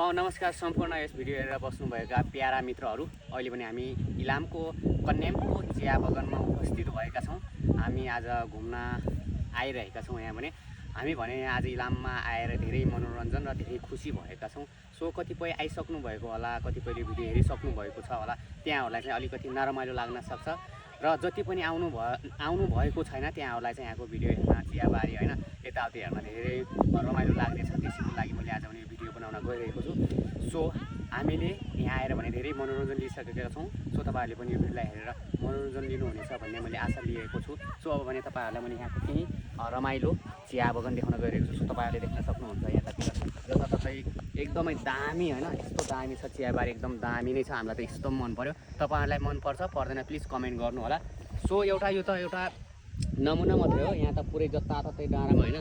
नमस्कार सम्पूर्ण यस भिडियो हेरेर बस्नुभएका प्यारा मित्रहरू, अहिले पनि हामी इलामको कन्यामको चिया बगानमा उपस्थित भएका छौँ। हामी आज घुम्न आइरहेका छौँ। यहाँ हामी भने आज इलाममा आएर धेरै मनोरञ्जन र धेरै खुसी भएका छौँ। सो कतिपय आइसक्नु भएको होला, कतिपयले भिडियो हेरिसक्नु भएको छ होला, त्यहाँहरूलाई चाहिँ अलिकति नरमाइलो लाग्न सक्छ र जति पनि आउनु भएको छैन त्यहाँहरूलाई चाहिँ यहाँको भिडियो हेर्न, चियाबारी होइन यताउति हेर्न धेरै रमाइलो लाग्नेछ। त्यसैको लागि मैले आज पनि भिडियो बनाउन गइरहेको छु। सो हामीले यहाँ आएर भने धेरै मनोरञ्जन लिइसकेका छौँ। सो तपाईँहरूले पनि यो भिडियोलाई हेरेर मनोरञ्जन लिनुहुनेछ भन्ने मैले आशा लिएको छु। सो अब भने तपाईँहरूलाई पनि यहाँको केही रमाइलो चिया बगान देखाउन गइरहेको छु। सो तपाईँहरूले देख्न सक्नुहुन्छ यतातिर जताततै एकदमै दामी होइन, यस्तो दामी छ चियाबारी, एकदम दामी नै छ। हामीलाई त यस्तो मन पर्यो। तपाईँहरूलाई मनपर्छ पर्दैन प्लिज कमेन्ट गर्नु होला। सो यो त एउटा नमुना मात्रै हो। यहाँ त पुरै जताततै डाँडामा होइन,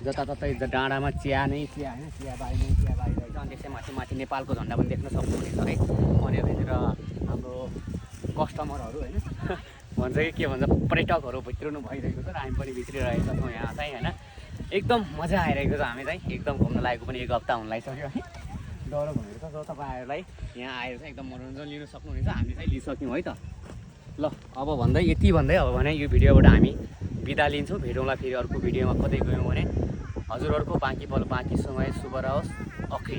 जताततै डाँडामा चिया नै चिया होइन, चियाबारी नै चियाबारी रहेछ। अनि त्यसै माथि नेपालको झन्डा पनि देख्न सक्नुहुनेछ है। अनि यतातिर हाम्रो कस्टमरहरू होइन भन्छ कि के भन्छ पर्यटकहरू भित्रिनु भइरहेको छ र हामी पनि भित्रिरहेका छौँ यहाँ चाहिँ होइन। एकदम मजा आइरहेको छ। हामी चाहिँ एकदम घुम्न लागेको पनि 1 हप्ता हुन लागिसक्यो है। डह्रो भनेको छ। जो तपाईँहरूलाई यहाँ आएर चाहिँ एकदम मनोरञ्जन लिन सक्नुहुनेछ। हामीले चाहिँ लिइसक्यौँ है त। ल अब यति भन्दै अब भने यो भिडियोबाट हामी बिदा लिन्छौँ। भेटौँला फेरि अर्को भिडियोमा। कतै गयौँ भने हजुरहरूको बाँकी पल बाँकी समय शुभ रहोस्। ओके।